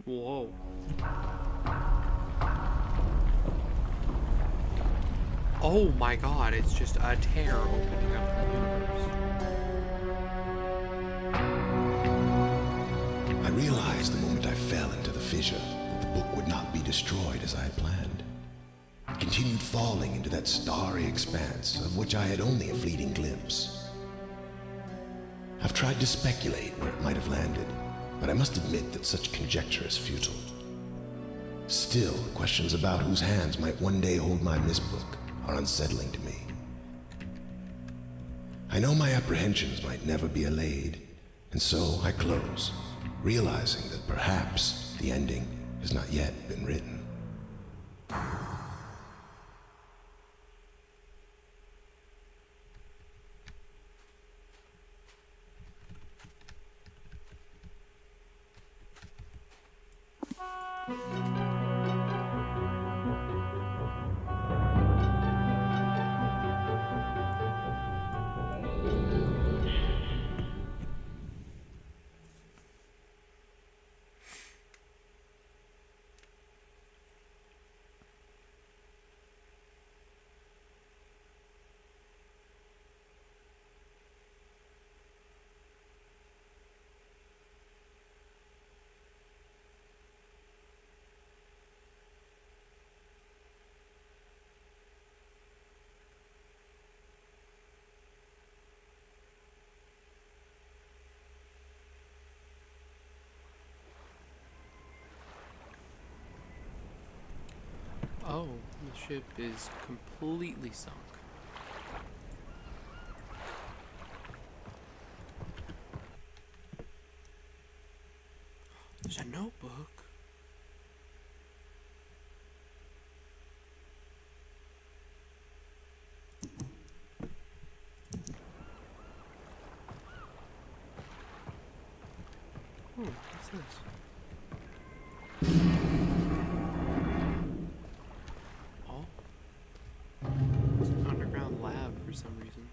Whoa. Oh my god, it's just a tear opening up the universe. I realized the moment I fell into the fissure that the book would not be destroyed as I had planned. It continued falling into that starry expanse of which I had only a fleeting glimpse. I've tried to speculate where it might have landed, but I must admit that such conjecture is futile. Still, questions about whose hands might one day hold my Myst book are unsettling to me. I know my apprehensions might never be allayed, and so I close, realizing that perhaps the ending has not yet been written. Oh, the ship is completely sunk. There's a notebook. What's this? Oh. It's an underground lab for some reason.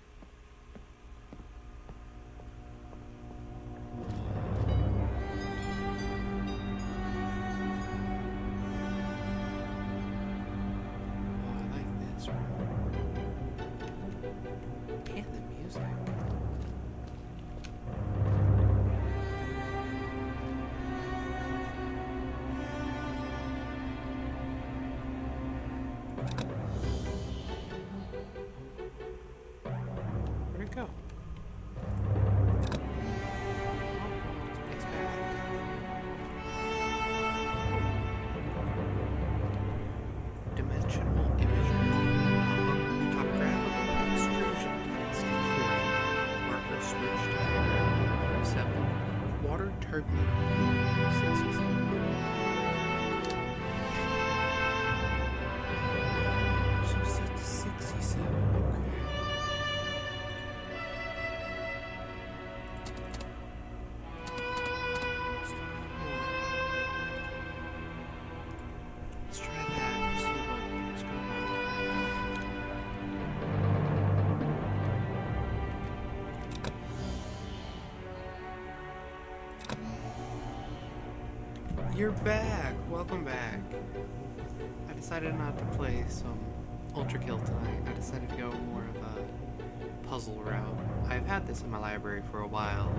Oh, I like this room. And the music. Where'd it go? It's back. Dimensional imagery. Topographical extrusion test 40. Marker switch diagram 37. Water turbulent 67. So set to 67. Okay. Let's try that. See what's going on with that. You're back. Welcome back. I decided not to play some Ultra Kill tonight. I decided to go more of a puzzle route. I've had this in my library for a while,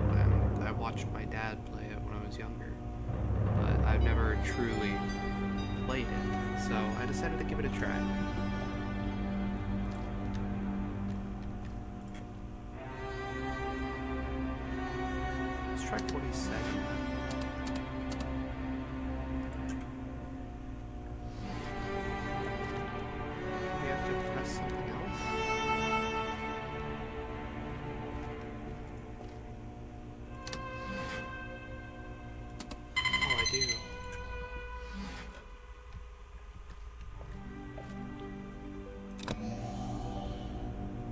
and I watched my dad play it when I was younger, but I've never truly played it, so I decided to give it a try. Let's try 47. We have to press something else. Oh, I do.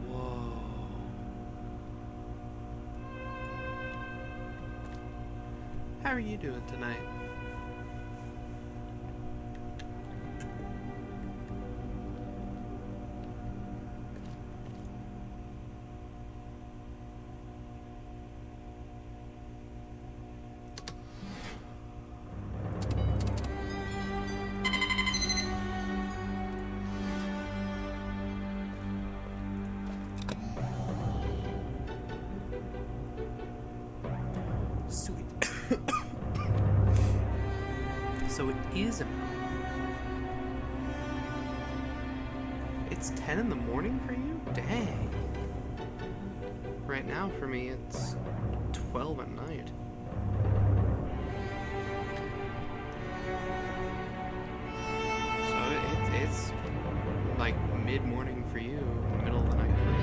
Whoa. How are you doing tonight? sweet. So it is a mountain. It's 10 in the morning for you? Dang. Right now for me it's 12 at night. So it's like mid-morning for you, middle of the night for me.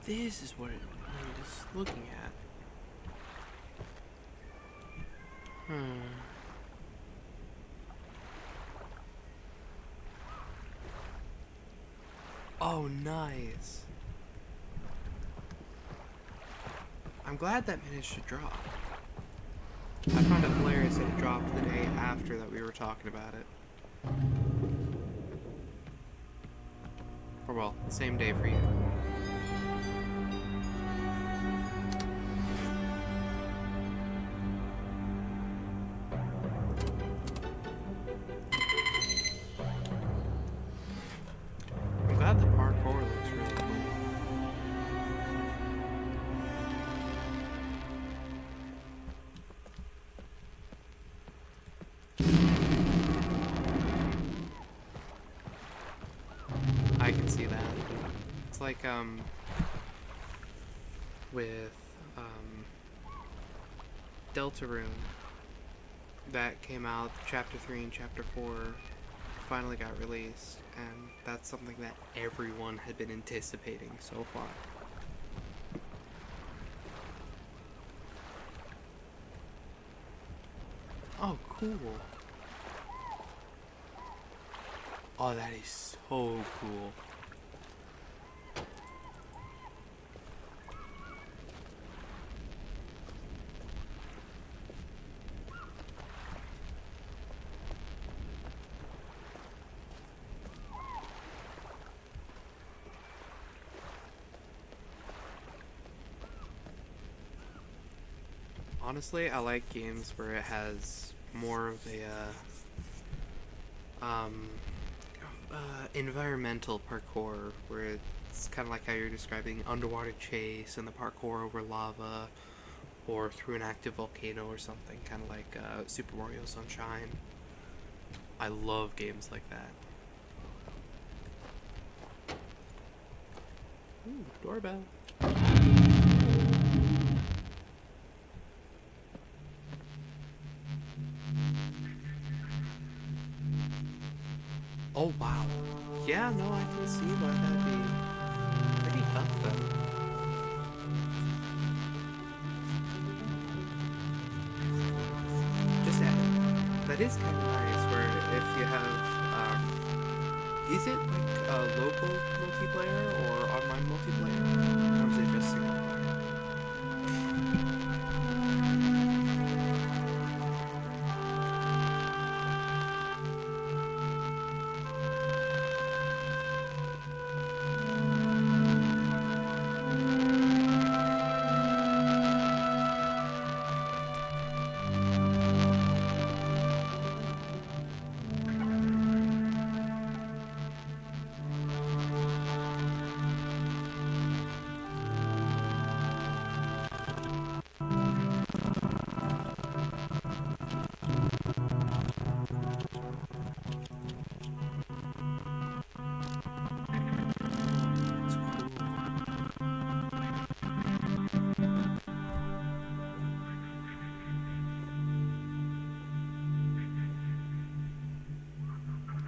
This is what I'm just looking at. Oh, nice. I'm glad that managed to drop. I found it hilarious that it dropped the day after that we were talking about it. Or well, the same day for you. I'm glad the parkour looks really cool. I can see that. It's like, with, Deltarune that came out, Chapter 3 and Chapter 4 finally got released, and that's something that everyone had been anticipating so far. Oh, cool. Oh, that is so cool. Honestly, I like games where it has more of a environmental parkour, where it's kind of like how you're describing underwater chase and the parkour over lava or through an active volcano or something, kind of like Super Mario Sunshine. I love games like that. Ooh, doorbell. Oh wow. Yeah, no, I can see why that'd be pretty tough though. Just that is kind of nice where if you have, is it like a local multiplayer or online multiplayer? Or is it just single player?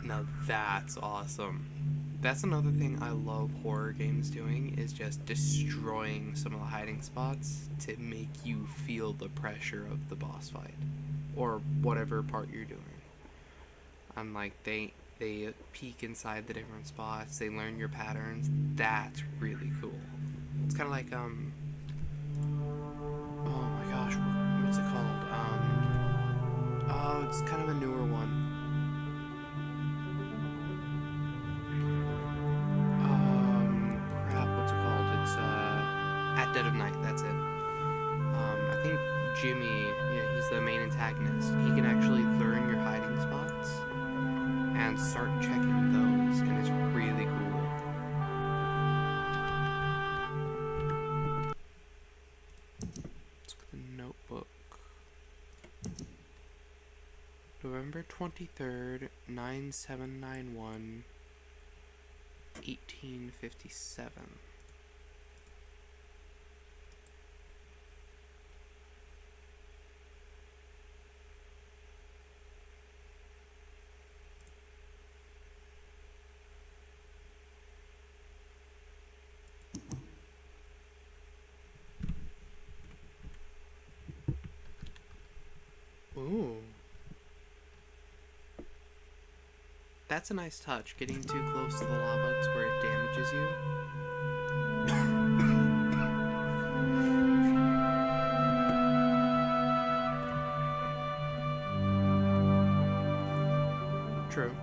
Now that's awesome. That's another thing I love horror games doing, is just destroying some of the hiding spots to make you feel the pressure of the boss fight or whatever part you're doing. Like they peek inside the different spots. They learn your patterns. That's really cool. It's kind of like oh my gosh, what's it called? Oh, it's kind of a newer one. Crap, what's it called? It's At Dead of Night. That's it. I think Jimmy, yeah, he's the main antagonist. He can actually learn your hiding spots and start checking those, and it's really cool. Let's look at the notebook. November 23rd, 9791, 1857. Ooh. That's a nice touch, getting too close to the lava to where it damages you. True.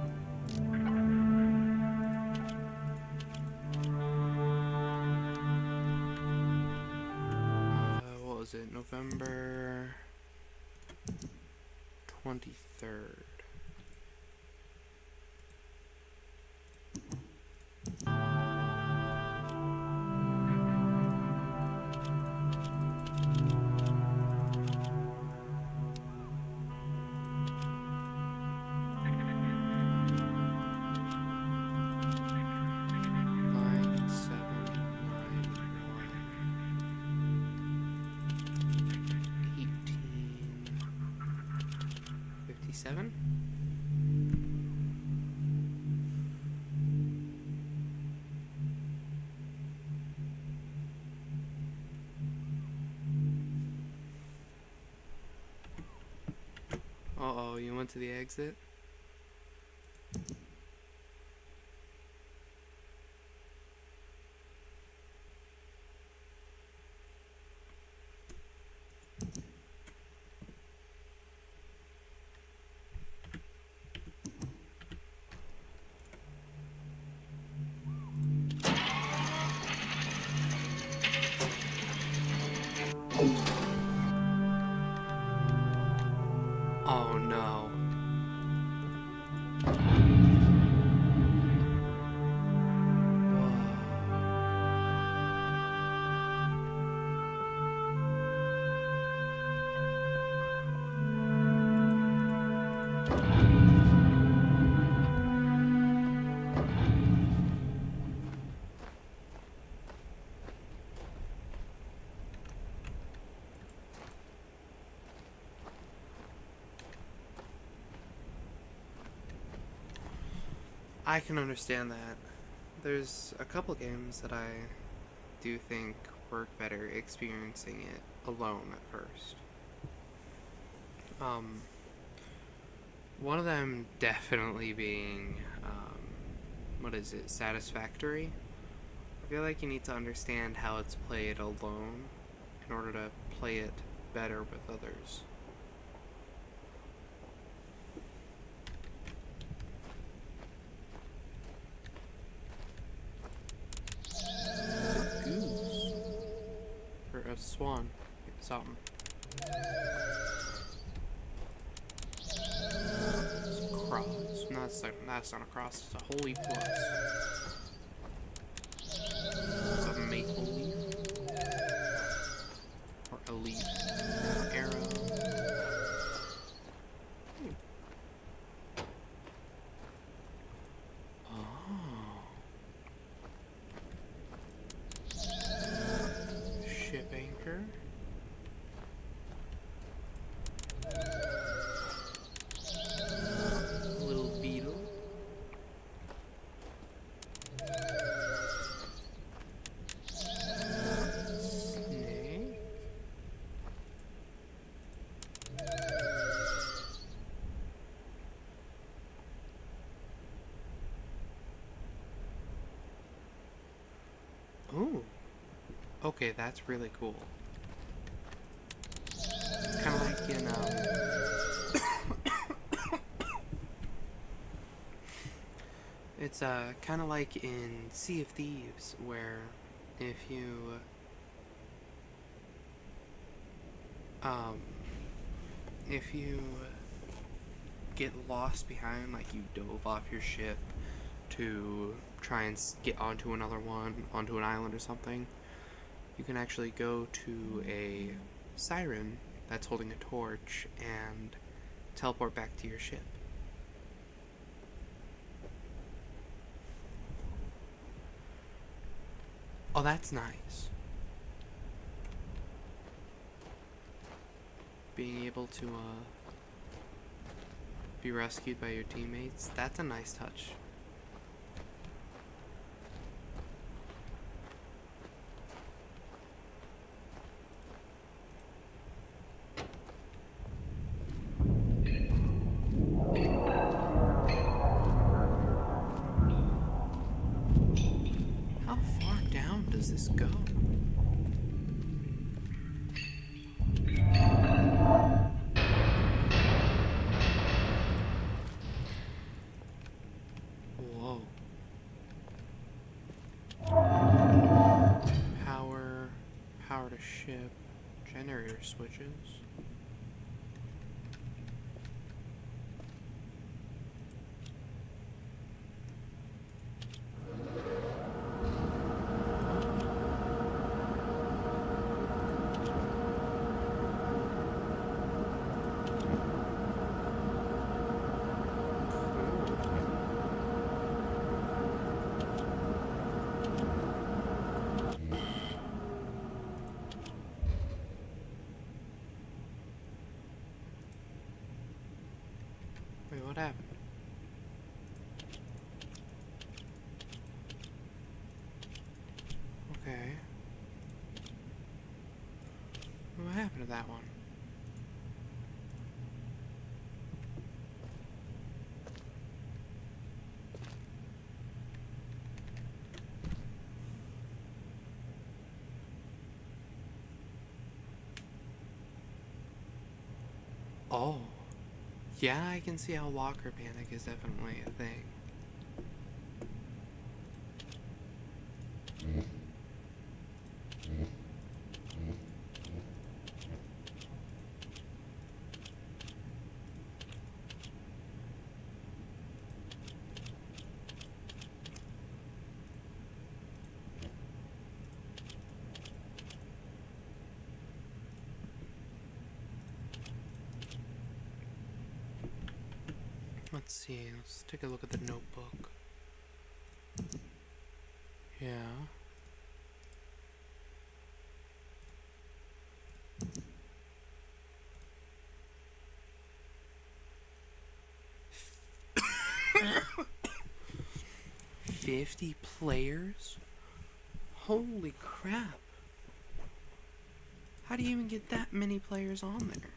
What was it? November 23rd. Seven? Uh-oh, you went to the exit? Oh no. I can understand that. There's a couple games that I do think work better experiencing it alone at first. One of them definitely being, what is it, Satisfactory? I feel like you need to understand how it's played alone in order to play it better with others. Goose. Or a swan. Something. It's a cross. No, that's not a cross. It's a holy plus. It's a maple leaf. Or a leaf. An arrow. Oh. Ship anchor. Little beetle. Okay, that's really cool. It's kind of like in it's kind of like in Sea of Thieves, where if you um if you get lost behind, like you dove off your ship to try and get onto another one, onto an island or something, you can actually go to a siren that's holding a torch and teleport back to your ship. Oh, that's nice. Being able to be rescued by your teammates, that's a nice touch. How far down does this go? Whoa. Power to ship, generator switches. Wait, what happened? Okay. What happened to that one? Oh. Yeah, I can see how walker panic is definitely a thing. Let's see, let's take a look at the notebook. Yeah. $50 players? Holy crap. How do you even get that many players on there?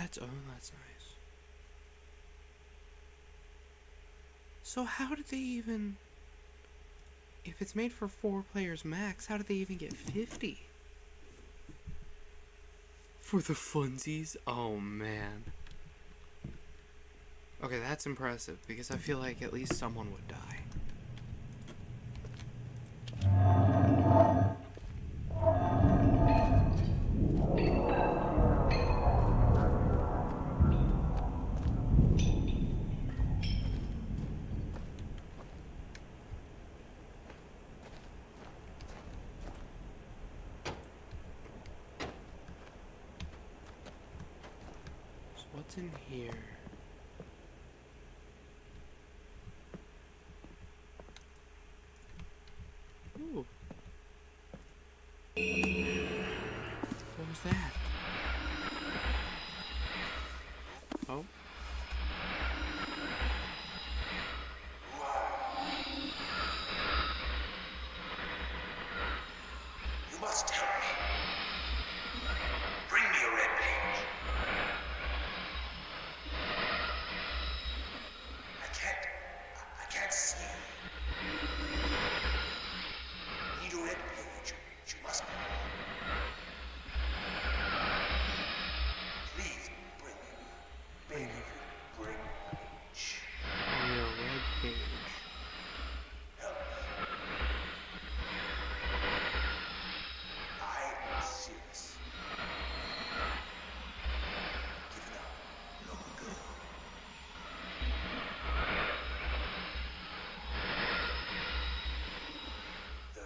That's nice. So how did they even, if it's made for 4 players max, how did they even get 50? For the funsies? Oh man. Okay, that's impressive, because I feel like at least someone would die. So what's in here? Ooh. What was that? Oh.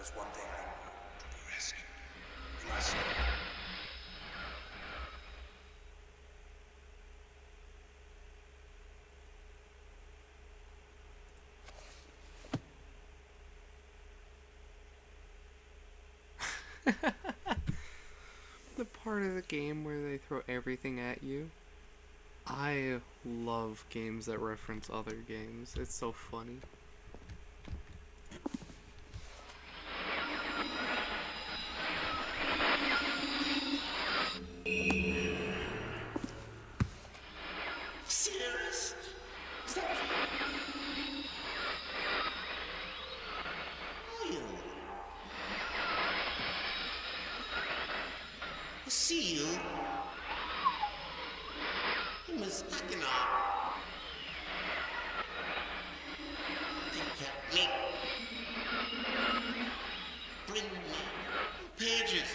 there's one thing I know. To be rescued, you must. The part of the game where they throw everything at you. I love games that reference other games. It's so funny. Serious? Stop. Oil. A seal? You must fucking up. They kept me. Bring me pages.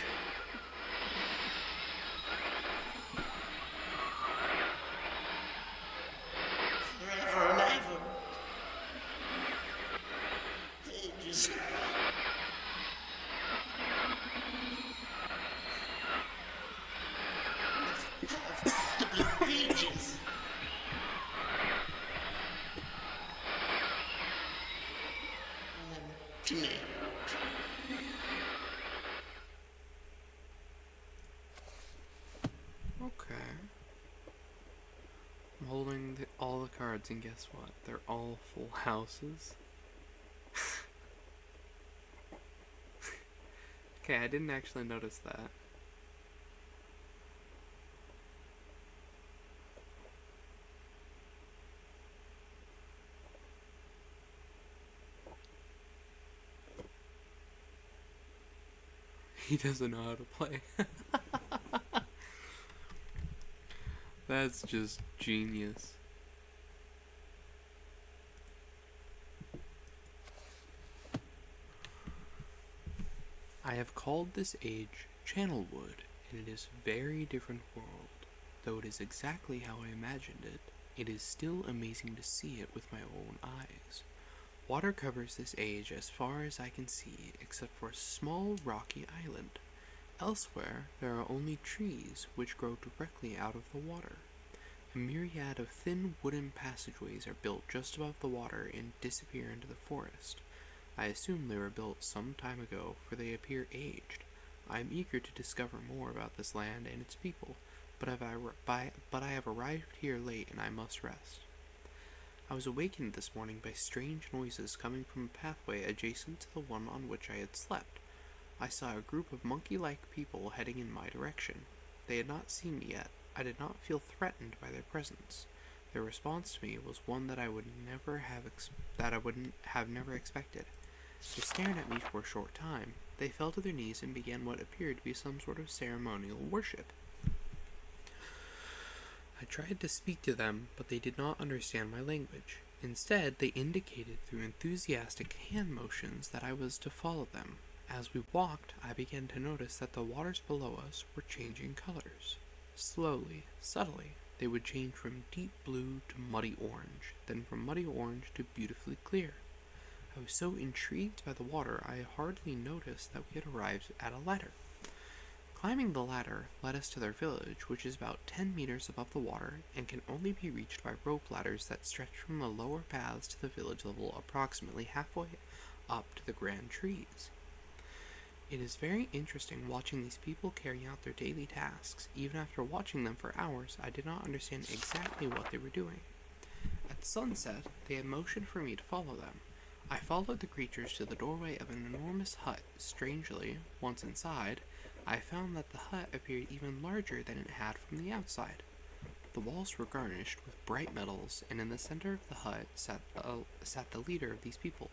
Forever and ever. Pages. The blue pages. To me. Okay. I'm holding all the cards, and guess what? They're all full houses. Okay, I didn't actually notice that. He doesn't know how to play. That's just genius. I have called this age Channelwood, and it is a very different world. Though it is exactly how I imagined it, it is still amazing to see it with my own eyes. Water covers this age as far as I can see, except for a small rocky island. Elsewhere, there are only trees which grow directly out of the water. A myriad of thin wooden passageways are built just above the water and disappear into the forest. I assume they were built some time ago, for they appear aged. I am eager to discover more about this land and its people, but I have arrived here late and I must rest. I was awakened this morning by strange noises coming from a pathway adjacent to the one on which I had slept. I saw a group of monkey-like people heading in my direction. They had not seen me yet. I did not feel threatened by their presence. Their response to me was one that I would never have never expected. They stared at me for a short time. They fell to their knees and began what appeared to be some sort of ceremonial worship. I tried to speak to them, but they did not understand my language. Instead, they indicated through enthusiastic hand motions that I was to follow them. As we walked, I began to notice that the waters below us were changing colors. Slowly, subtly, they would change from deep blue to muddy orange, then from muddy orange to beautifully clear. I was so intrigued by the water, I hardly noticed that we had arrived at a ladder. Climbing the ladder led us to their village, which is about 10 meters above the water and can only be reached by rope ladders that stretch from the lower paths to the village level approximately halfway up to the grand trees. It is very interesting watching these people carry out their daily tasks. Even after watching them for hours, I did not understand exactly what they were doing. At sunset, they had motioned for me to follow them. I followed the creatures to the doorway of an enormous hut. Strangely, once inside, I found that the hut appeared even larger than it had from the outside. The walls were garnished with bright metals, and in the center of the hut sat the leader of these people.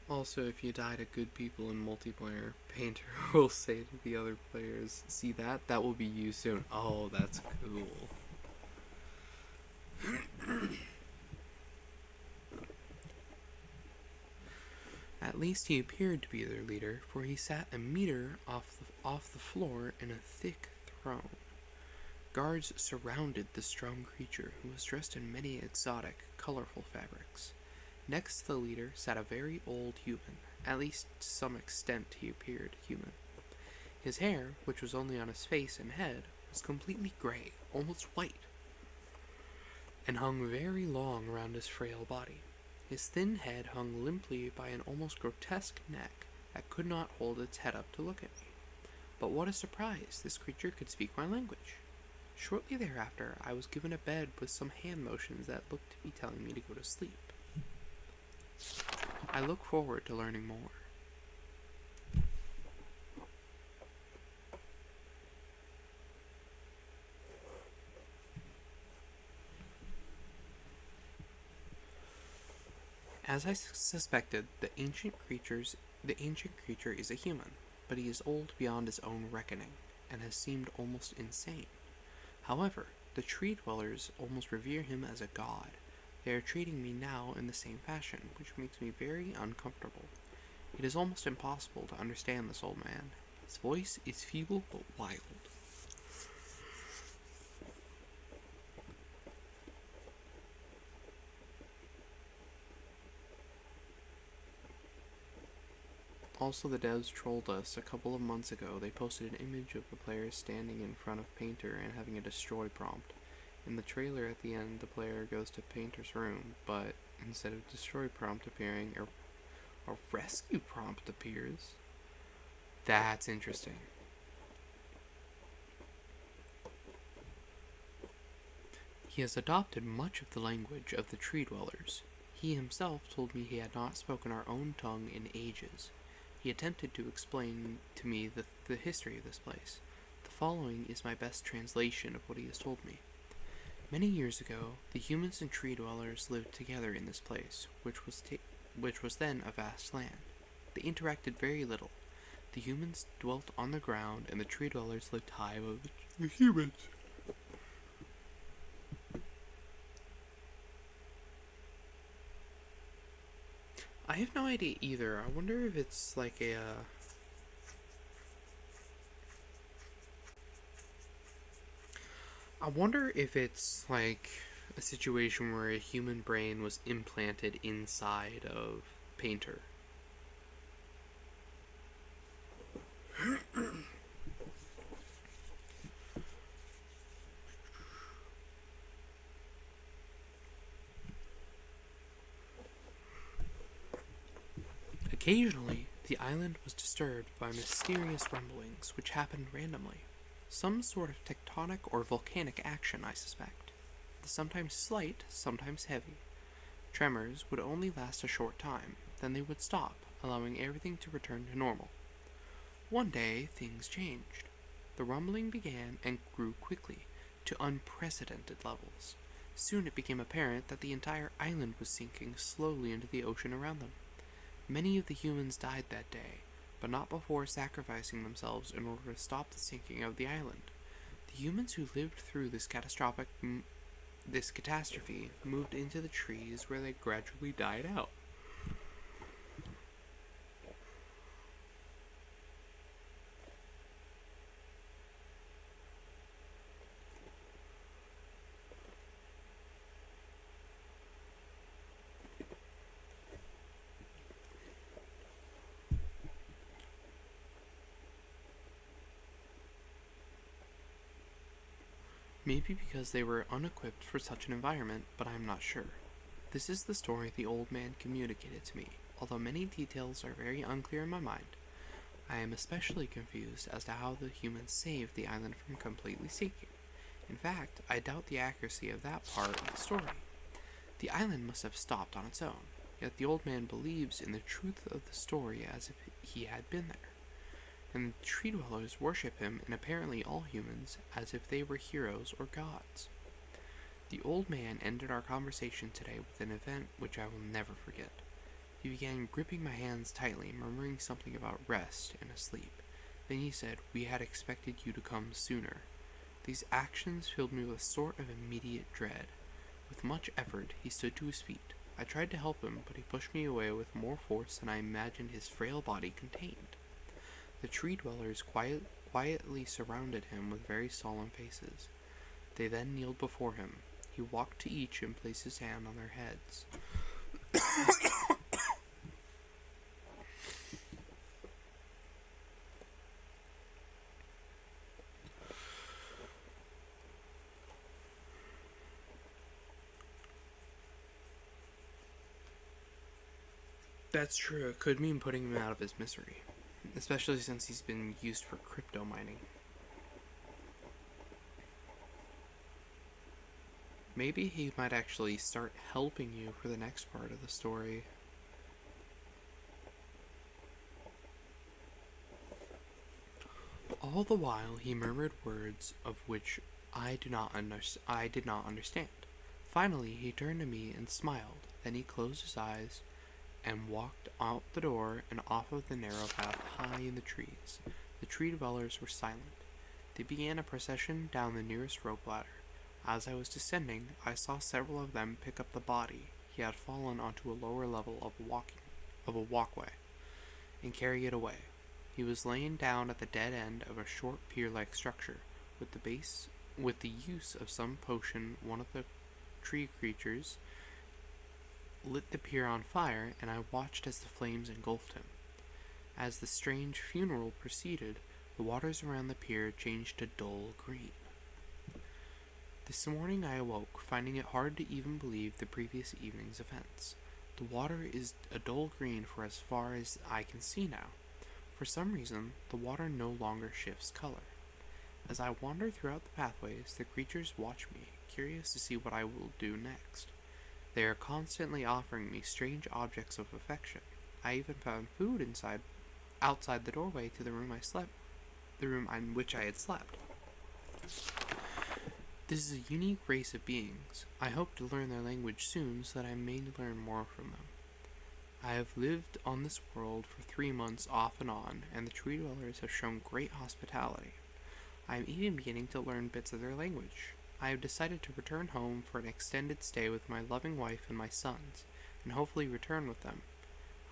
Also, if you die to good people in multiplayer, Painter will say to the other players, "See that? That will be you soon." Oh, that's cool. At least he appeared to be their leader, for he sat a meter off the floor in a thick, prone. Guards surrounded the strong creature, who was dressed in many exotic, colorful fabrics. Next to the leader sat a very old human. At least to some extent he appeared human. His hair, which was only on his face and head, was completely gray, almost white, and hung very long around his frail body. His thin head hung limply by an almost grotesque neck that could not hold its head up to look at me. But what a surprise! This creature could speak my language. Shortly thereafter, I was given a bed with some hand motions that looked to be telling me to go to sleep. I look forward to learning more. As I suspected, the ancient creature is a human, but he is old beyond his own reckoning, and has seemed almost insane. However, the tree dwellers almost revere him as a god. They are treating me now in the same fashion, which makes me very uncomfortable. It is almost impossible to understand this old man. His voice is feeble but wild. Also, the devs trolled us. A couple of months ago, they posted an image of the player standing in front of Painter and having a destroy prompt. In the trailer at the end, the player goes to Painter's room, but instead of destroy prompt appearing, a rescue prompt appears. That's interesting. He has adopted much of the language of the tree dwellers. He himself told me he had not spoken our own tongue in ages. He attempted to explain to me the history of this place. The following is my best translation of what he has told me. Many years ago, the humans and tree dwellers lived together in this place, which was then a vast land. They interacted very little. The humans dwelt on the ground, and the tree dwellers lived high above the humans. I have no idea either. I wonder if it's like I wonder if it's like a situation where a human brain was implanted inside of Painter. Occasionally, the island was disturbed by mysterious rumblings which happened randomly. Some sort of tectonic or volcanic action, I suspect. Sometimes slight, sometimes heavy. Tremors would only last a short time, then they would stop, allowing everything to return to normal. One day, things changed. The rumbling began and grew quickly, to unprecedented levels. Soon it became apparent that the entire island was sinking slowly into the ocean around them. Many of the humans died that day, but not before sacrificing themselves in order to stop the sinking of the island. The humans who lived through this catastrophe moved into the trees where they gradually died out. Maybe because they were unequipped for such an environment, but I am not sure. This is the story the old man communicated to me, although many details are very unclear in my mind. I am especially confused as to how the humans saved the island from completely sinking. In fact, I doubt the accuracy of that part of the story. The island must have stopped on its own, yet the old man believes in the truth of the story as if he had been there. And the tree dwellers worship him, and apparently all humans, as if they were heroes or gods. The old man ended our conversation today with an event which I will never forget. He began gripping my hands tightly, murmuring something about rest and asleep. Then he said, "We had expected you to come sooner." These actions filled me with a sort of immediate dread. With much effort, he stood to his feet. I tried to help him, but he pushed me away with more force than I imagined his frail body contained. The tree dwellers quietly surrounded him with very solemn faces. They then kneeled before him. He walked to each and placed his hand on their heads. That's true. It could mean putting him out of his misery, especially since he's been used for crypto mining. Maybe he might actually start helping you for the next part of the story. All the while he murmured words of which I did not understand. Finally he turned to me and smiled. Then he closed his eyes and walked out the door and off of the narrow path high in the trees. The tree dwellers were silent. They began a procession down the nearest rope ladder. As I was descending, I saw several of them pick up the body. He had fallen onto a lower level of a walkway, and carry it away. He was laying down at the dead end of a short pier-like structure. With the use of some potion, one of the tree creatures lit the pier on fire, and I watched as the flames engulfed him. As the strange funeral proceeded, the waters around the pier changed to dull green. This morning I awoke, finding it hard to even believe the previous evening's events. The water is a dull green for as far as I can see now. For some reason, the water no longer shifts color. As I wander throughout the pathways, the creatures watch me, curious to see what I will do next. They are constantly offering me strange objects of affection. I even found food outside the doorway to the room in which I had slept. This is a unique race of beings. I hope to learn their language soon so that I may learn more from them. I have lived on this world for 3 months off and on, and the tree dwellers have shown great hospitality. I am even beginning to learn bits of their language. I have decided to return home for an extended stay with my loving wife and my sons, and hopefully return with them.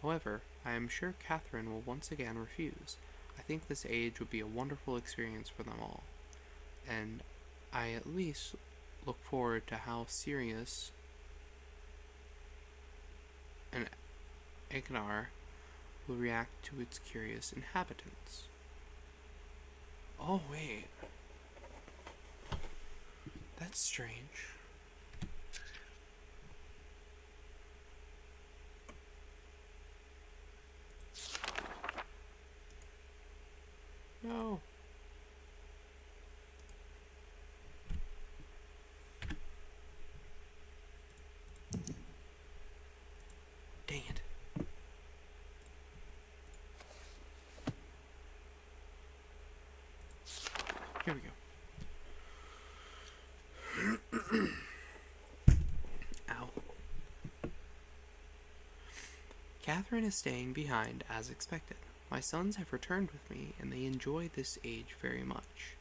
However, I am sure Catherine will once again refuse. I think this age would be a wonderful experience for them all, and I at least look forward to how Sirius and Ignar will react to its curious inhabitants. Oh wait, that's strange. No. Dang it. Here we go. Ow. Catherine is staying behind as expected. My sons have returned with me, and they enjoy this age very much.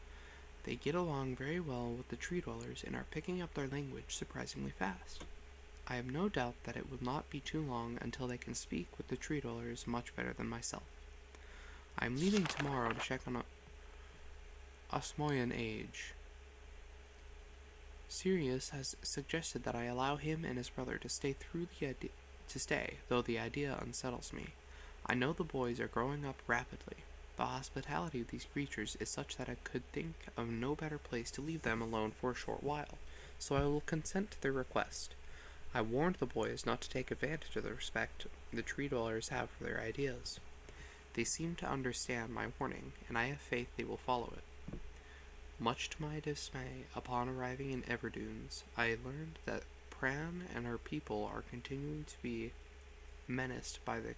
They get along very well with the tree dwellers and are picking up their language surprisingly fast. I have no doubt that it will not be too long until they can speak with the tree dwellers much better than myself. I am leaving tomorrow to check on Osmoian age. Sirius has suggested that I allow him and his brother to stay, though the idea unsettles me. I know the boys are growing up rapidly. The hospitality of these creatures is such that I could think of no better place to leave them alone for a short while, so I will consent to their request. I warned the boys not to take advantage of the respect the tree dwellers have for their ideas. They seem to understand my warning, and I have faith they will follow it. Much to my dismay, upon arriving in Everdunes, I learned that Pran and her people are continuing to be menaced by the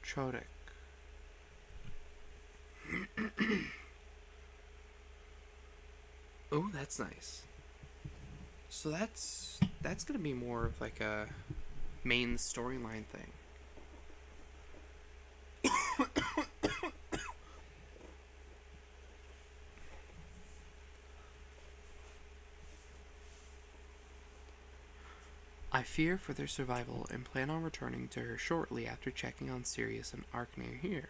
Chodic. Oh, that's nice. So that's gonna be more of like a main storyline thing. I fear for their survival and plan on returning to her shortly after checking on Sirius and Arknir here.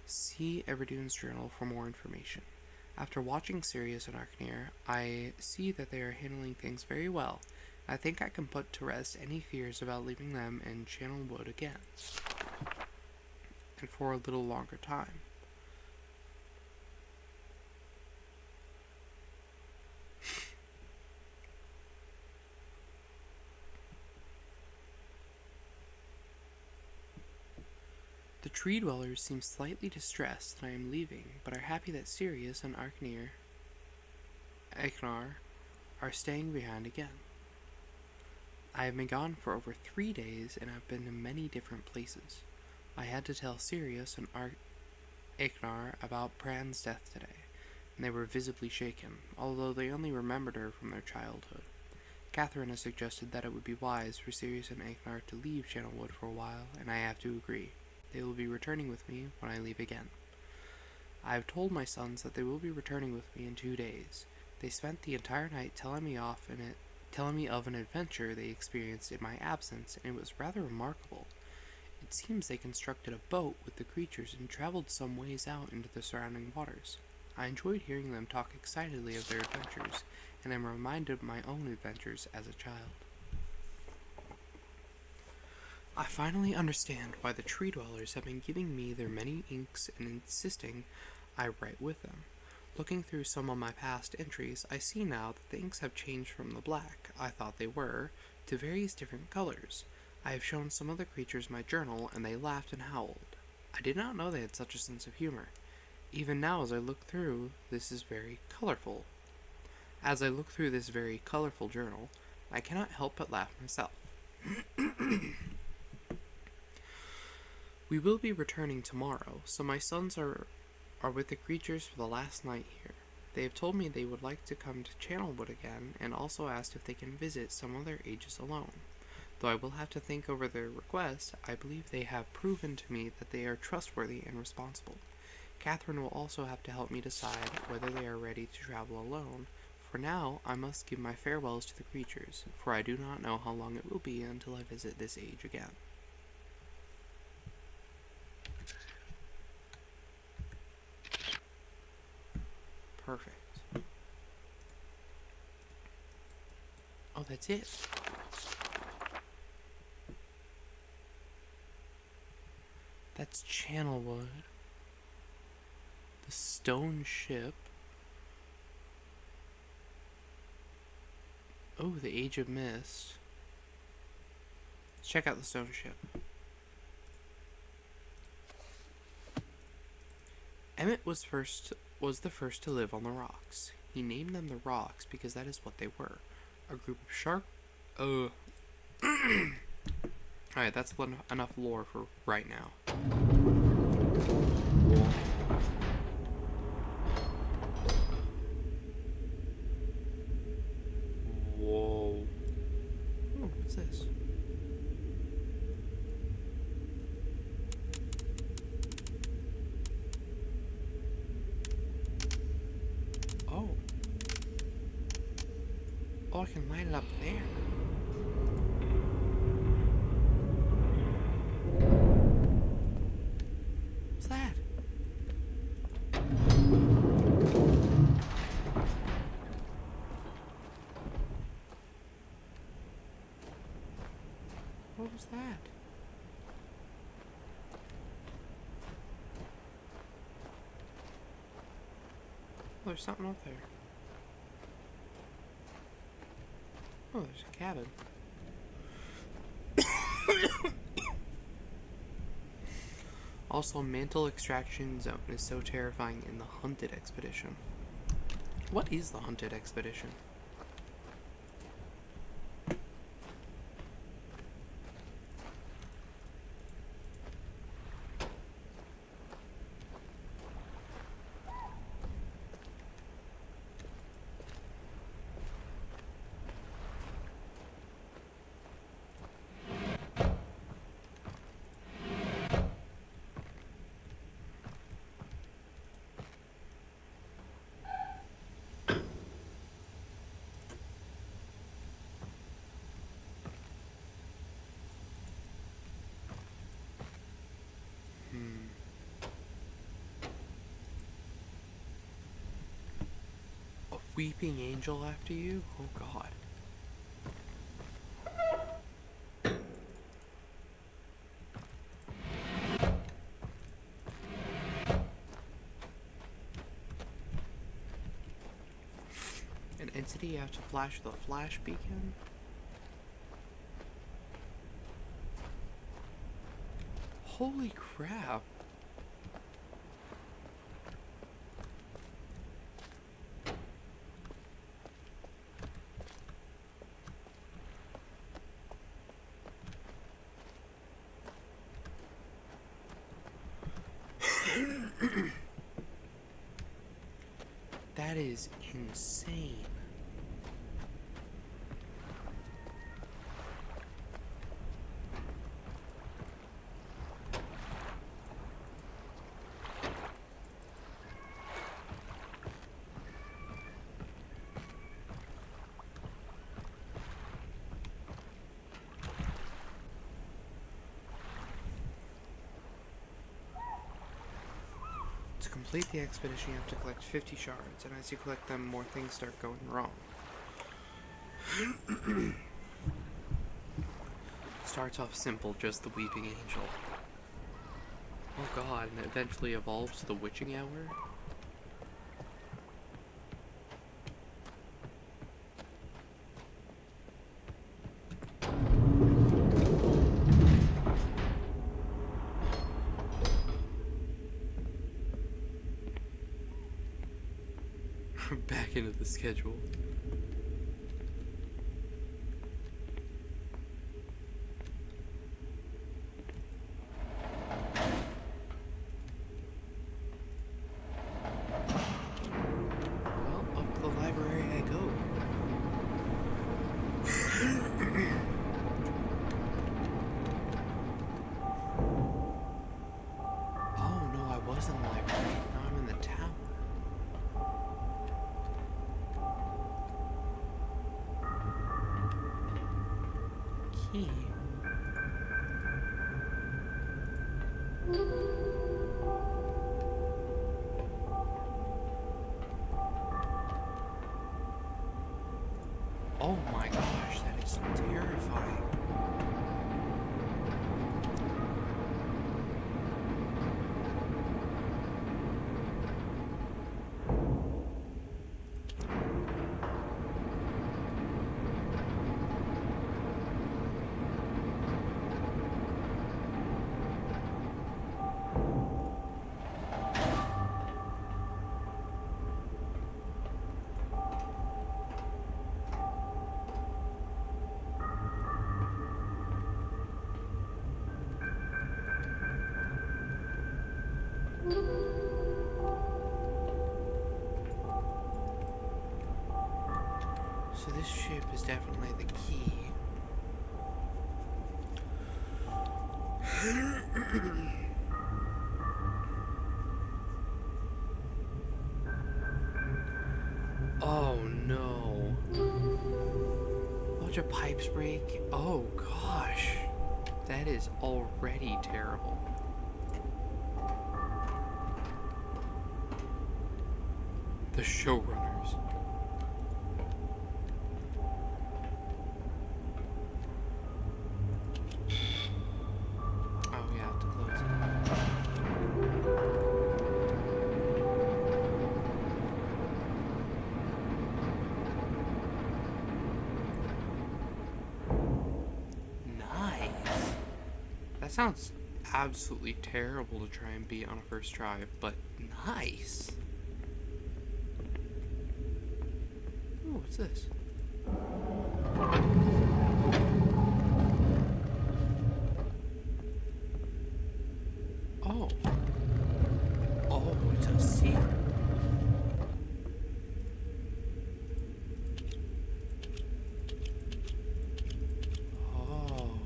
See Everdune's journal for more information. After watching Sirius and Arkneer, I see that they are handling things very well. I think I can put to rest any fears about leaving them in Channel Wood again, and for a little longer time. The tree dwellers seem slightly distressed that I am leaving, but are happy that Sirius and Eknar are staying behind again. I have been gone for over 3 days and have been to many different places. I had to tell Sirius and Eknar about Pran's death today, and they were visibly shaken, although they only remembered her from their childhood. Catherine has suggested that it would be wise for Sirius and Eknar to leave Channelwood for a while, and I have to agree. They will be returning with me when I leave again. I have told my sons that they will be returning with me in 2 days. They spent the entire night telling me of an adventure they experienced in my absence, and it was rather remarkable. It seems they constructed a boat with the creatures and traveled some ways out into the surrounding waters. I enjoyed hearing them talk excitedly of their adventures, and am reminded of my own adventures as a child. I finally understand why the tree dwellers have been giving me their many inks and insisting I write with them. Looking through some of my past entries, I see now that the inks have changed from the black I thought they were to various different colors. I have shown some of the creatures my journal, and they laughed and howled. I did not know they had such a sense of humor. Even now, as I look through this very colorful journal, I cannot help but laugh myself. We will be returning tomorrow, so my sons are with the creatures for the last night here. They have told me they would like to come to Channelwood again, and also asked if they can visit some of their ages alone. Though I will have to think over their request, I believe they have proven to me that they are trustworthy and responsible. Catherine will also have to help me decide whether they are ready to travel alone. For now, I must give my farewells to the creatures, for I do not know how long it will be until I visit this age again. Perfect. Oh, that's it. That's Channelwood. The stone ship. Oh, the Age of Myst. Let's check out the stone ship. Emmett was the first to live on the rocks. He named them the rocks because that is what they were. A group of shark... Alright, that's enough lore for right now. Whoa. Oh, what's this? Oh. Oh, I can light it up there. What's that? What was that? Oh, there's something up there. Oh, there's a cabin. Also, mantle extraction zone is so terrifying in the Hunted Expedition. What is the Hunted Expedition? weeping angel after you? Oh god. An entity you have to flash with a flash beacon? Holy crap. That is insane. To complete the expedition, you have to collect 50 shards, and as you collect them, more things start going wrong. Starts off simple, just the Weeping Angel. Oh god, and it eventually evolves to the Witching Hour? Back into the schedule. Well, up to the library I go. Oh no, I was in the library. Now I'm in the tower. Key. Oh my gosh, that is terrifying. So this ship is definitely the key. Oh no. Bunch of pipes break. Oh gosh. That is already terrible. The showrunners. Oh, we have to close it. Nice. That sounds absolutely terrible to try and beat on a first try, but nice. Ooh, what's this? Oh. Oh, it's a secret. Oh.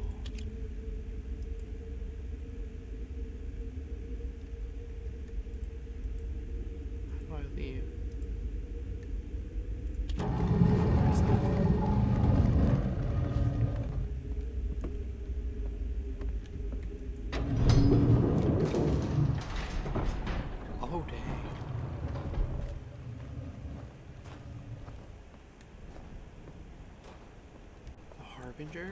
How do I leave? Where's that? Oh, dang. manager.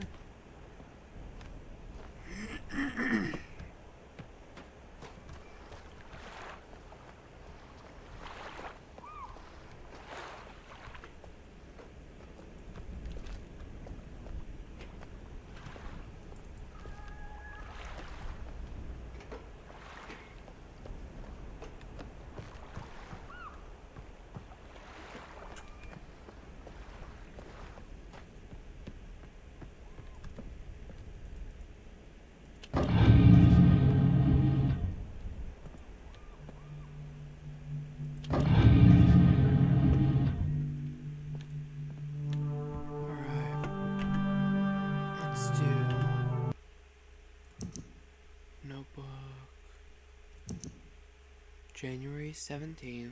January 17th,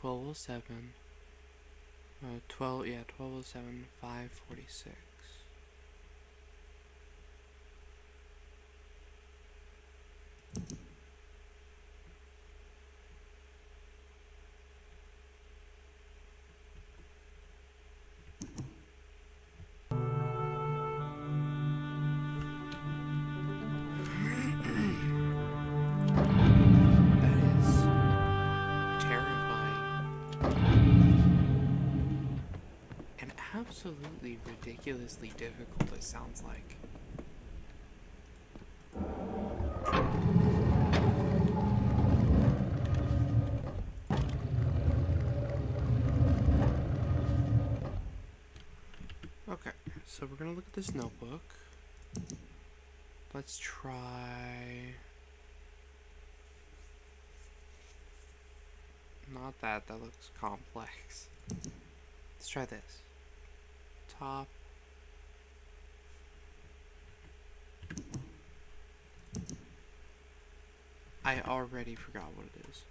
1207. 1207, 546. Absolutely ridiculously difficult, it sounds like. Okay, so we're gonna look at this notebook. Let's try... Not that, that looks complex. Let's try this. Top. I already forgot what it is.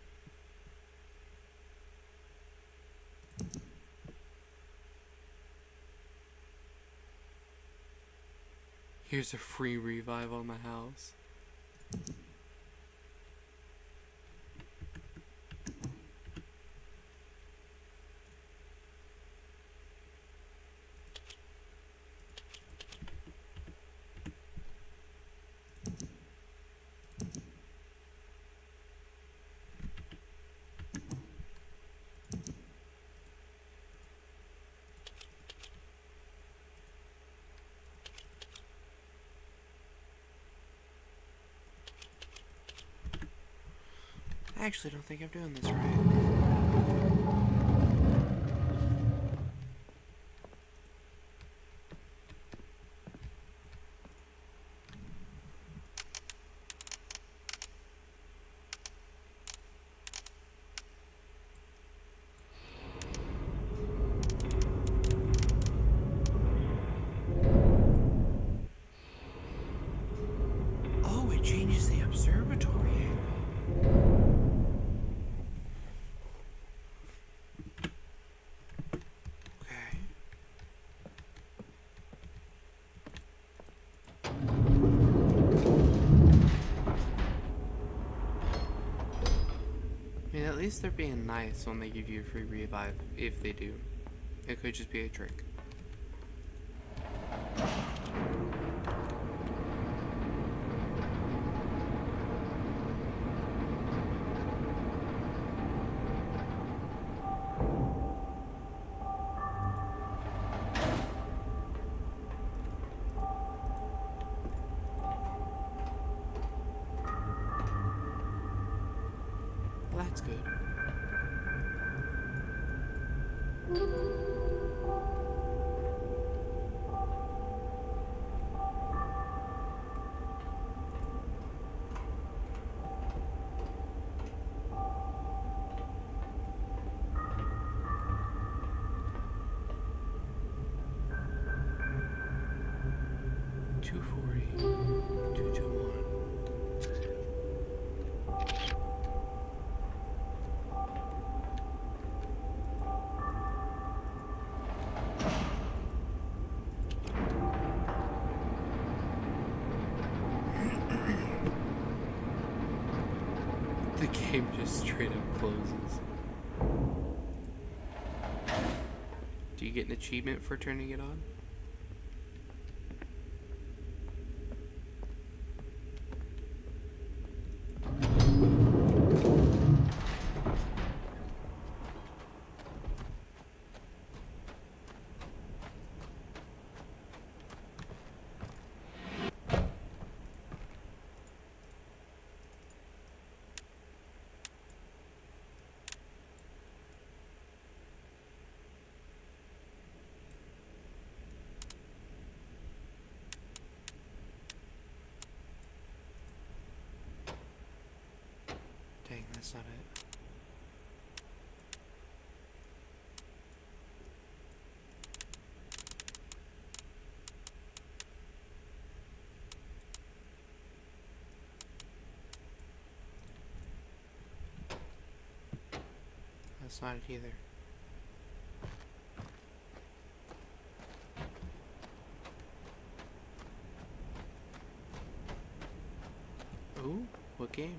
Here's a free revive on the house. I actually don't think I'm doing this right. Oh, it changes the observatory angle. Okay. I mean, at least they're being nice when they give you a free revive, if they do. It could just be a trick. Well, that's good. The game just straight up closes. Do you get an achievement for turning it on? Dang, that's not it. That's not it either. Ooh, what game?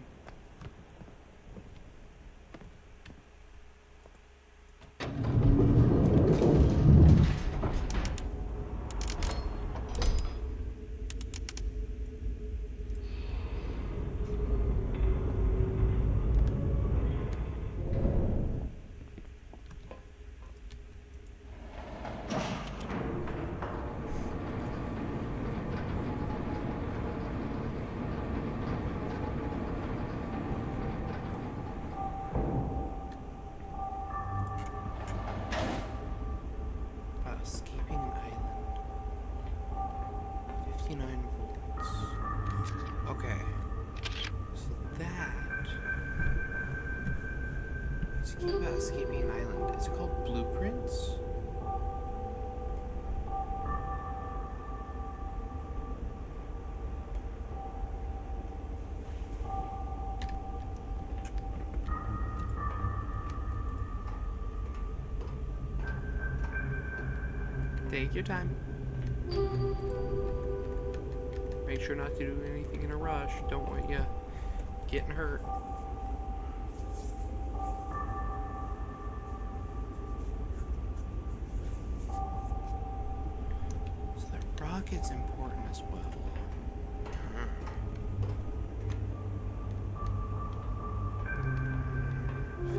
Escaping an island. 59 volts. Okay. So that... It's a game about escaping an island. Is it called Blueprints? Take your time. Make sure not to do anything in a rush. Don't want you getting hurt. So the rocket's important as well.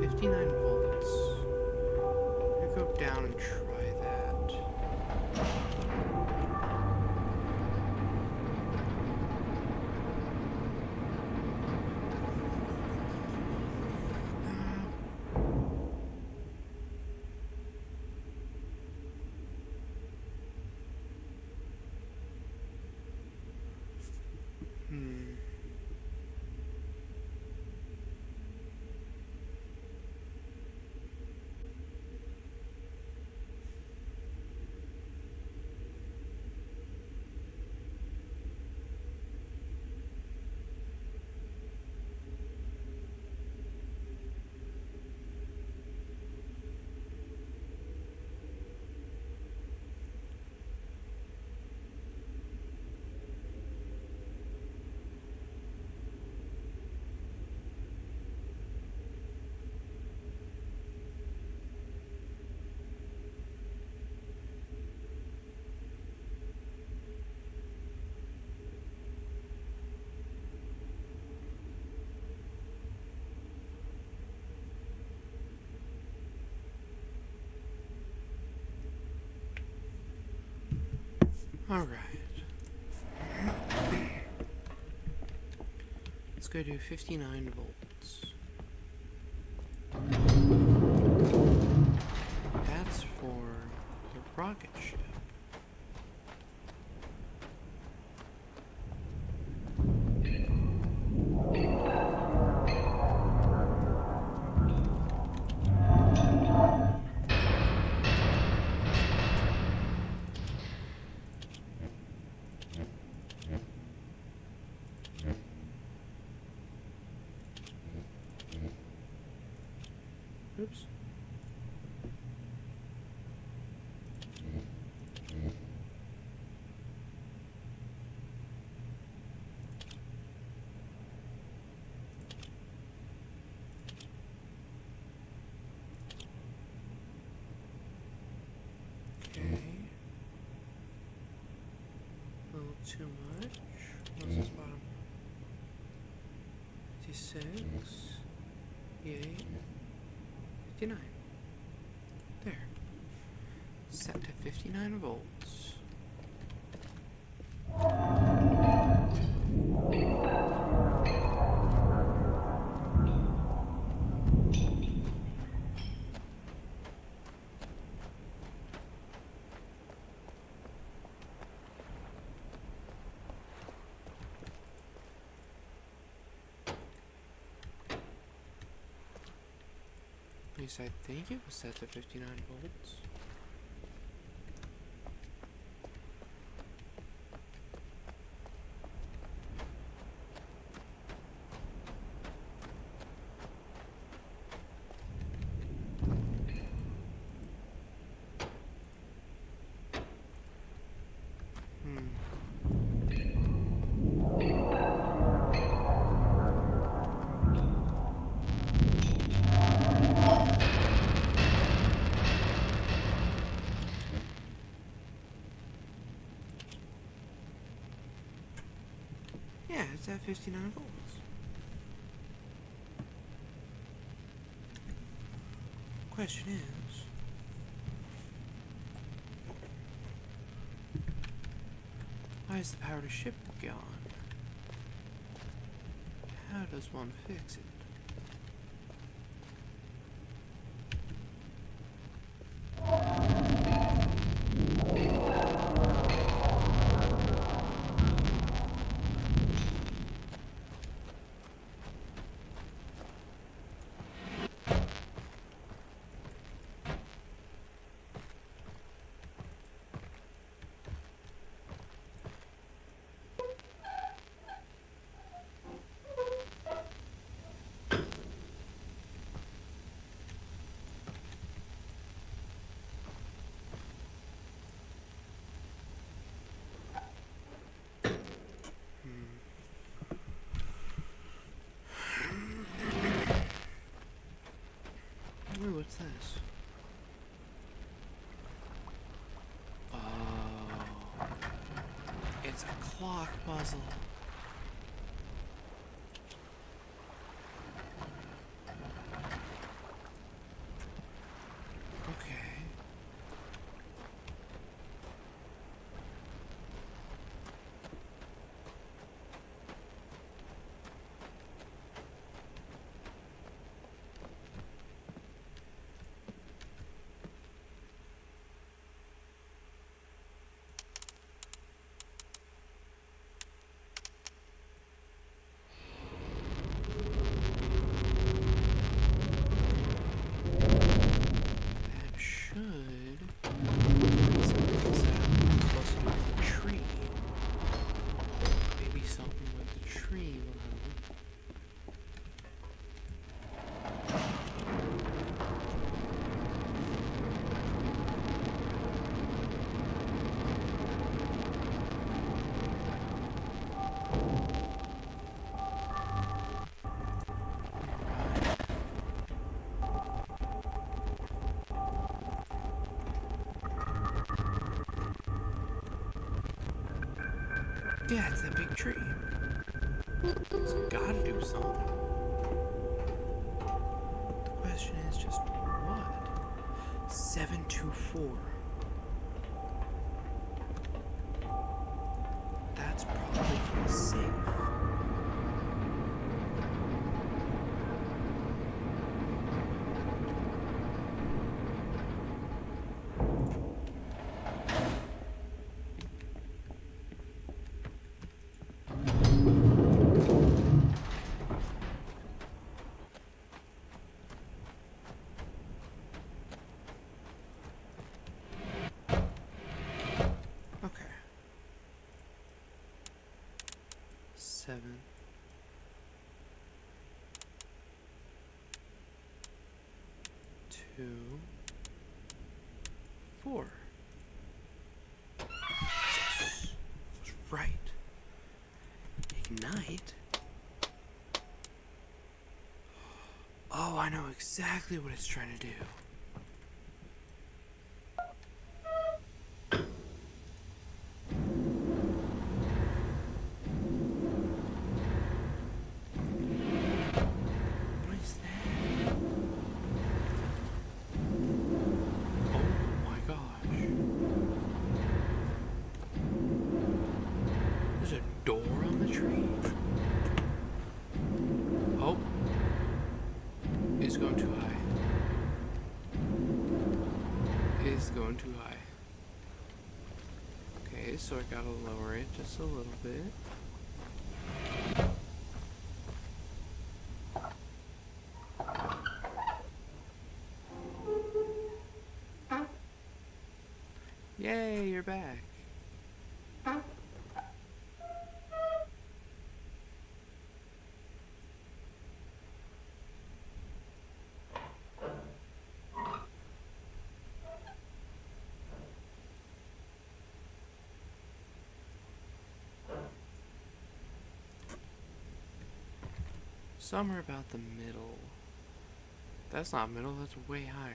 59 volts. I'm gonna go down and try that. Alright. Let's go to 59 volts. That's for the rocket ship. Oops. Okay. A little too much. What's this bottom? 56. 58. 59. There. Set to 59 volts. least I think it was set to 59 volts. Yeah, it's at 59 volts. Question is, why is the power to ship gone? How does one fix it? Ooh, what's this? Oh, it's a clock puzzle. Okay. That should bring some things out closer to the tree. Maybe something with the tree will help. Yeah, it's that big tree. It's gotta do something. The question is just what? 724. That's probably for the safe. Okay. 7. 2. 4. Yes! I was right. Ignite? Oh, I know exactly what it's trying to do. What is that? Oh my gosh. There's a door on the tree. Oh. It's going too high. It's going too high. Okay, so I gotta lower it just a little bit. you're back. Somewhere about the middle. That's not middle, that's way higher.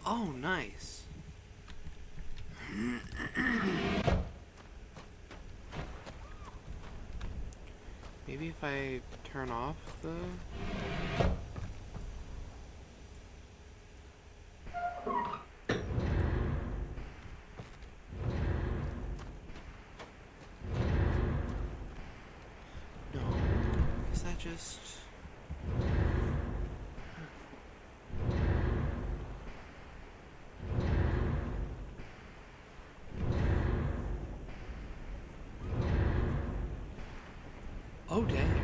Oh, nice. Maybe if I turn off the... No. Is that just... Oh, dang.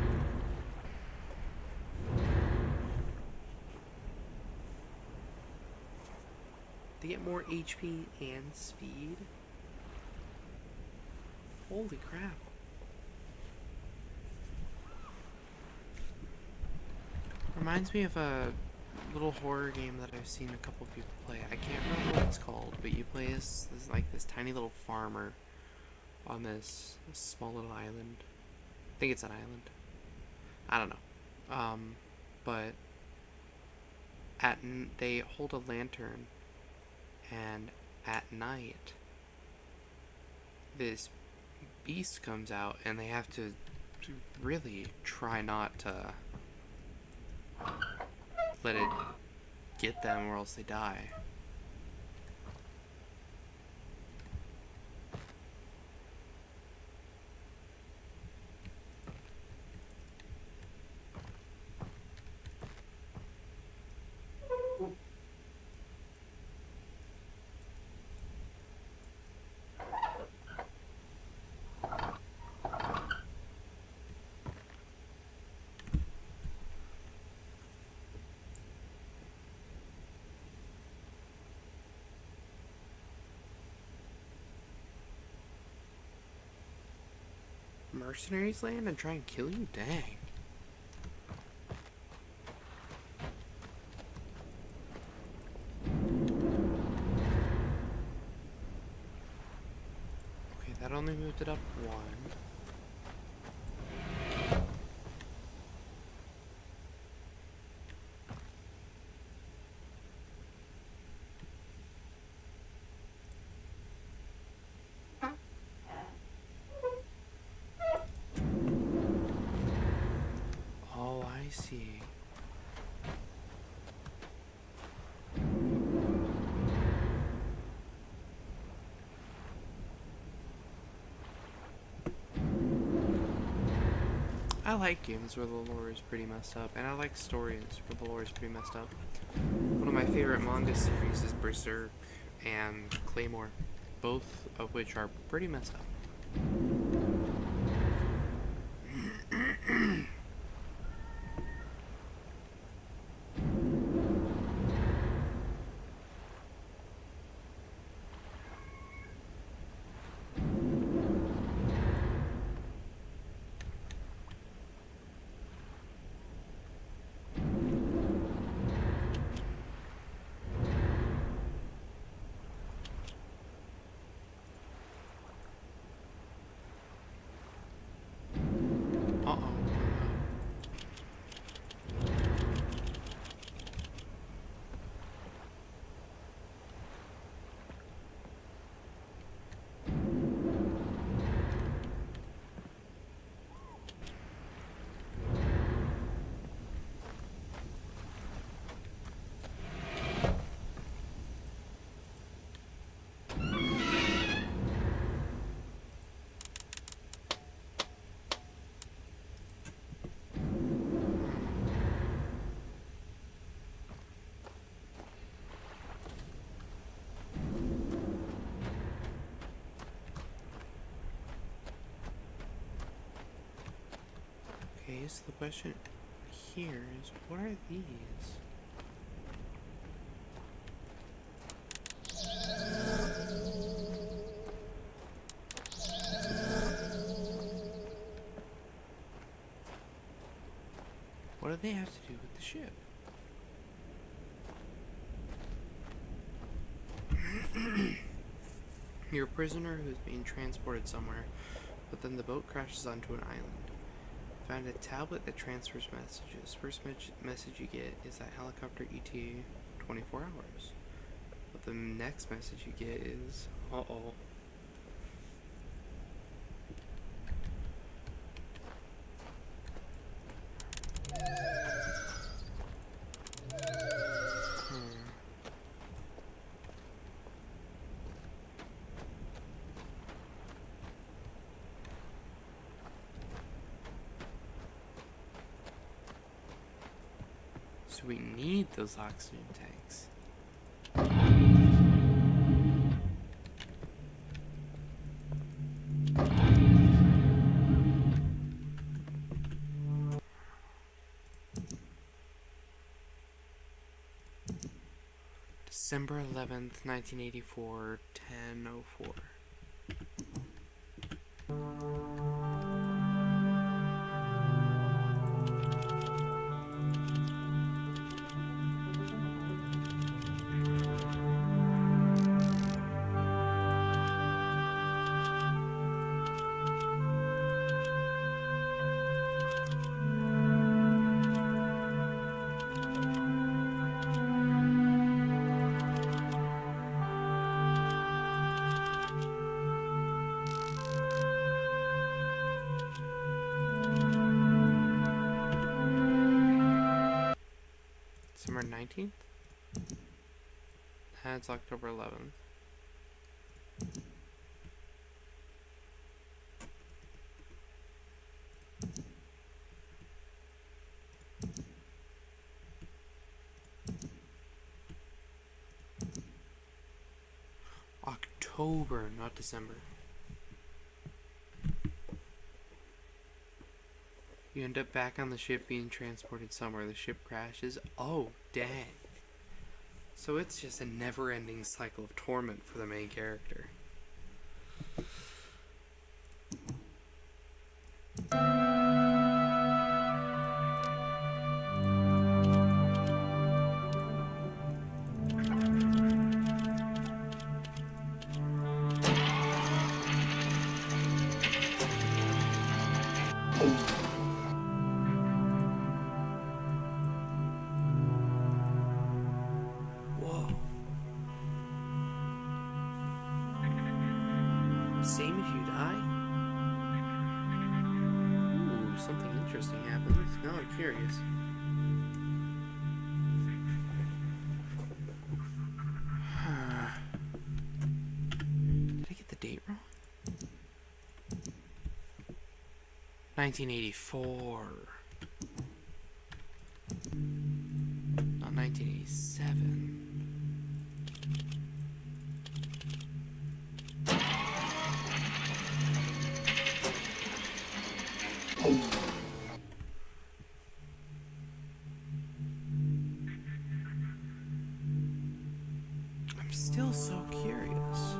They get more HP and speed? Holy crap. Reminds me of a little horror game that I've seen a couple people play. I can't remember what it's called, but you play as this tiny little farmer on this small little island. I think it's an island. I don't know. But they hold a lantern, and at night, this beast comes out, and they have to really try not to let it get them, or else they die. Mercenaries land and try and kill you? Dang. Okay, that only moved it up one. Oh, I see. I like games where the lore is pretty messed up, and I like stories where the lore is pretty messed up. One of my favorite manga series is Berserk and Claymore, both of which are pretty messed up. so the question here is, what are these? What do they have to do with the ship? You're a prisoner who's being transported somewhere, but then the boat crashes onto an island. Found a tablet that transfers messages. First message you get is that helicopter ETA 24 hours. But the next message you get is, uh-oh. So we need those oxygen tanks. December 11th, 1984, 10:04. December 19th? That's October 11th. October, not December. You end up back on the ship being transported somewhere. The ship crashes. Oh, dang. So it's just a never-ending cycle of torment for the main character. Whoa. Same if you die? Ooh, something interesting happens. Now I'm curious. Did I get the date wrong? 1984. Not 1987. I'm still so curious.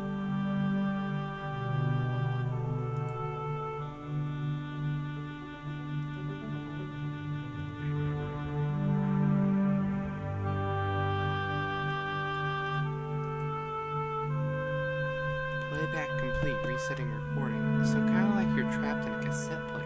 Playback complete, resetting recording. So kind of like you're trapped in a cassette player.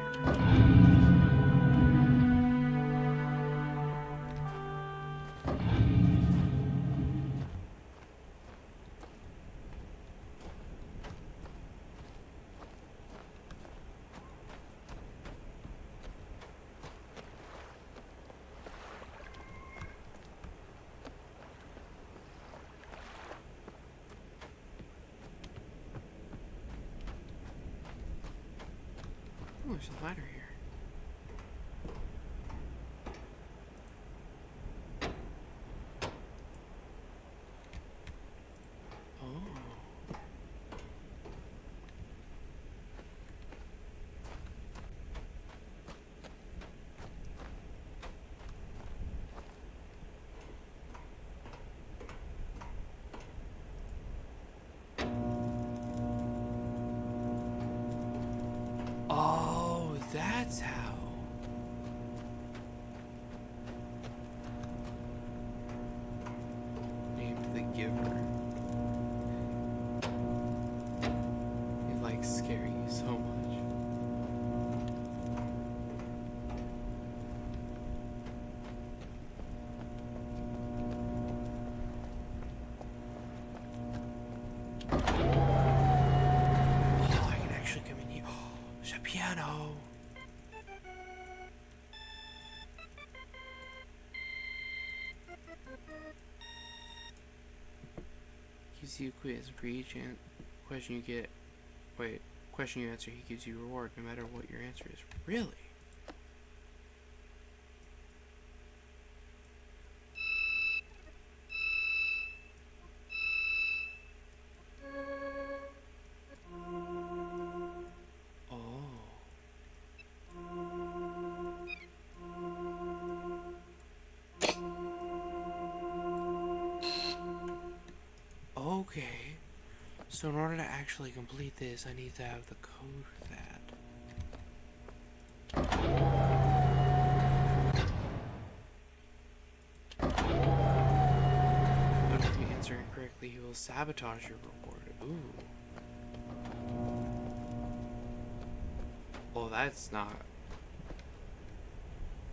Oh, there's a ladder here. Oh. that's how. Named the Giver. It like scare you so much. Oh, I can actually come in here. Oh, there's a piano. Gives you a quiz for each question you get. Wait, question you answer, he gives you a reward no matter what your answer is. Really? Oh. Okay. So in order to actually complete this, I need to have the code for that. But if you answer incorrectly, he will sabotage your reward. Ooh. Oh, that's not...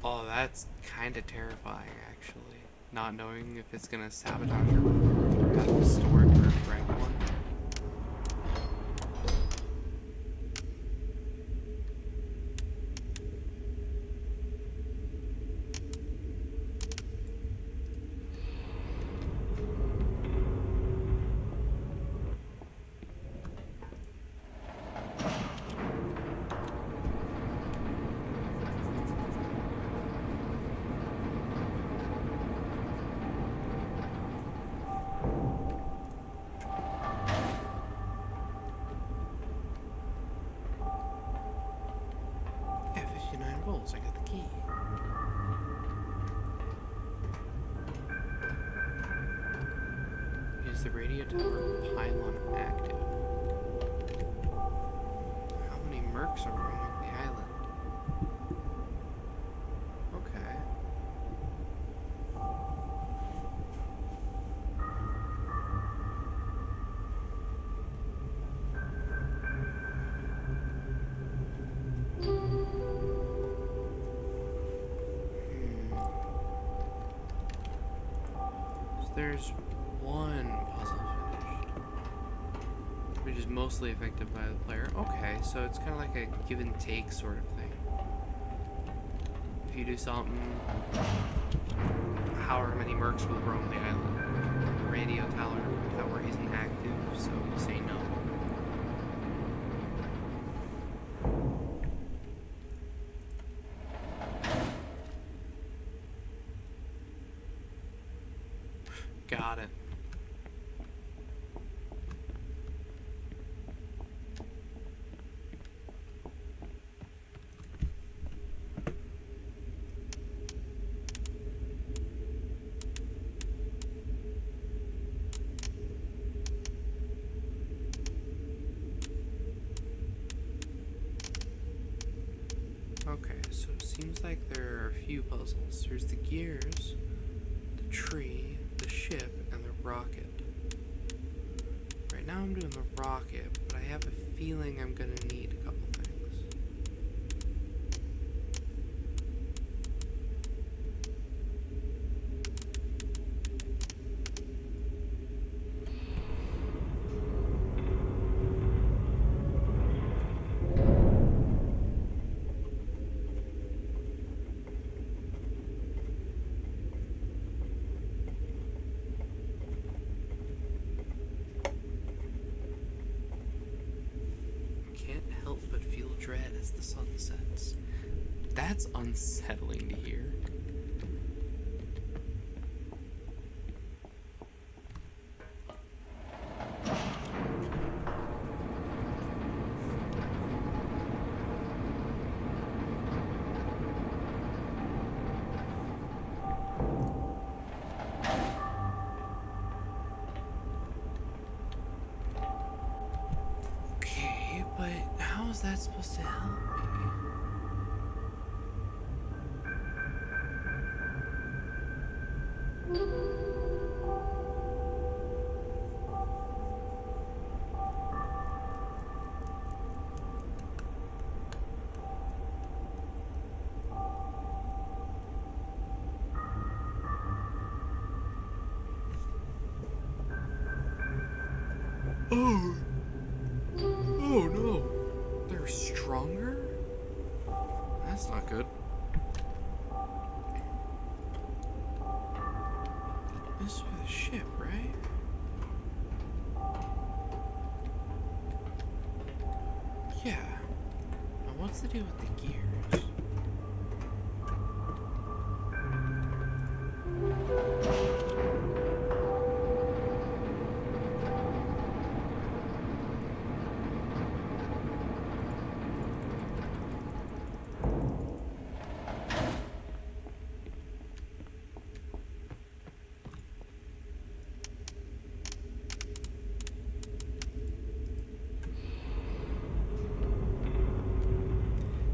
Oh, that's kind of terrifying, actually. Not knowing if it's gonna sabotage your reward. Have to store it for a correct one. Yeah, 59 volts. I got the key. Is the radio tower pylon active? How many mercs are roaming the island? Okay. So there's one puzzle finished, which is mostly affected by the player. Okay, so it's kind of like a give and take sort of thing. If you do something, however many mercs will roam the island. The radio tower isn't active, so you say no. Got it. Okay, so it seems like there are a few puzzles. There's the gears, the tree, the ship, and the rocket. Right now I'm doing the rocket, but I have a feeling I'm gonna need a couple things. Dread as the sun sets. That's unsettling to hear. Okay, but how is that supposed to help me? Oh. Oh no. They're stronger? That's not good. This is for the ship, right? Yeah. Now what's the deal with the gears?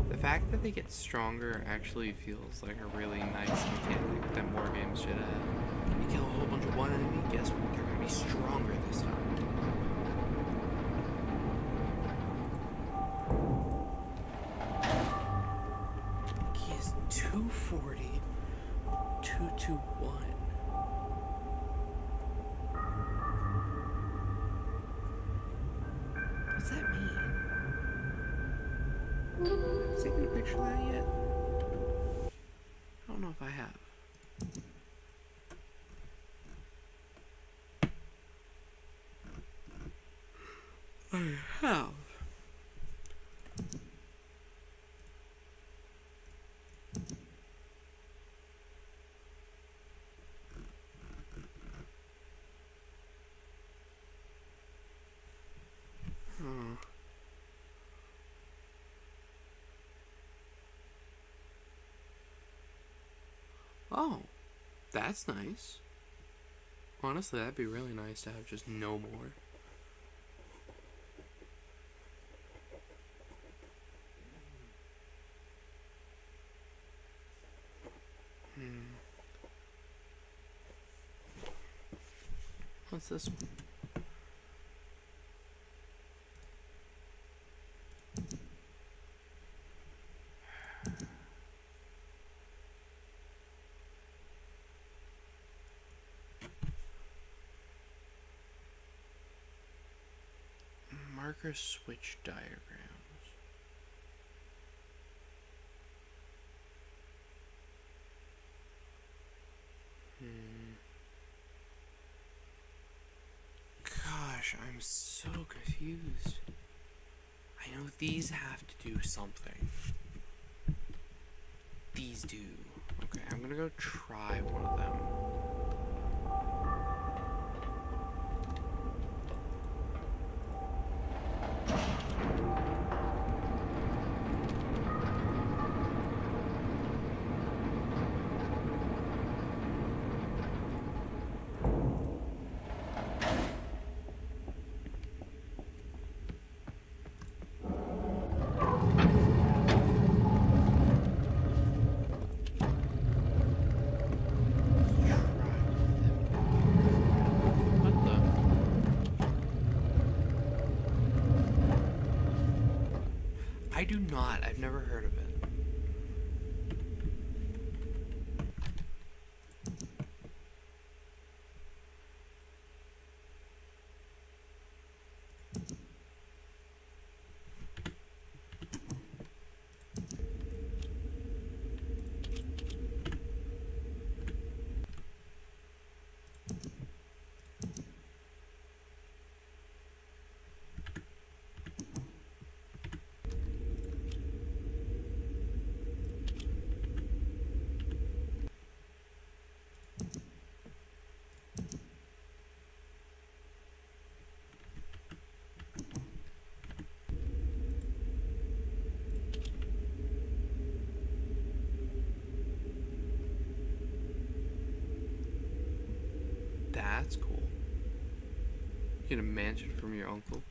The fact that they get stronger actually feels like a really nice mechanic that more games should have. You kill a whole bunch of one enemy, guess what? They're gonna be stronger this time. He is 240, 221. What's that mean? Have you taken a picture of that yet? I don't know if I have. I have. Oh, that's nice. Honestly, that'd be really nice to have just no more. What's this one? Marker switch diagrams. Gosh, I'm so confused. I know these have to do something. These do. Okay, I'm gonna go try one of them. I do not. I've never heard of it. That's cool. You get a mansion from your uncle.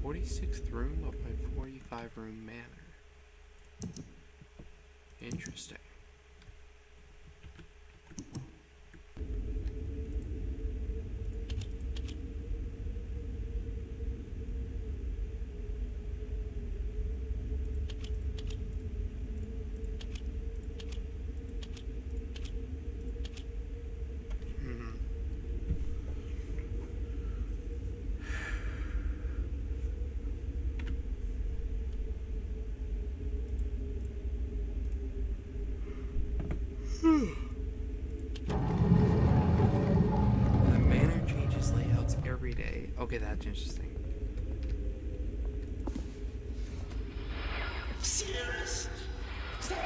46th room of my 45 room manor. Interesting. The manor changes layouts every day. Okay, that's interesting. Serious? Stop.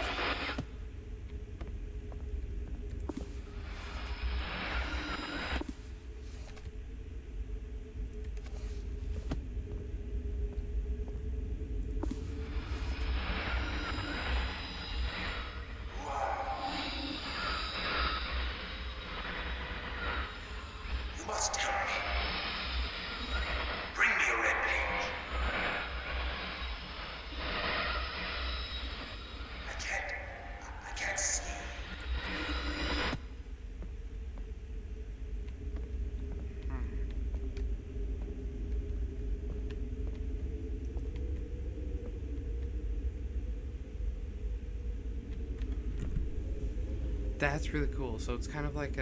You must help me. Bring me a red page. I can't see. That's really cool. So it's kind of like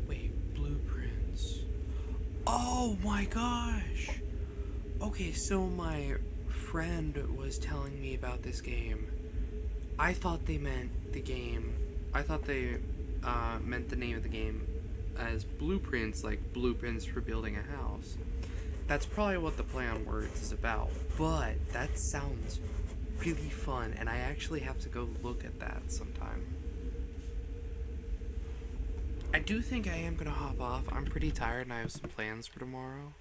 wait, blueprints. Oh my gosh. Okay, so my friend was telling me about this game. I thought they meant the game. I thought they meant the name of the game as blueprints, like blueprints for building a house. That's probably what the play on words is about. But that sounds really fun, and I actually have to go look at that sometime. I do think I am gonna hop off. I'm pretty tired and I have some plans for tomorrow.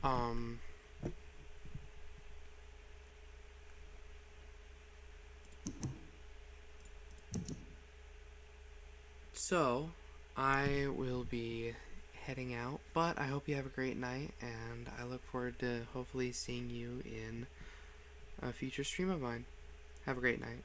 Um So I will be heading out, but I hope you have a great night, and I look forward to hopefully seeing you in a future stream of mine. Have a great night.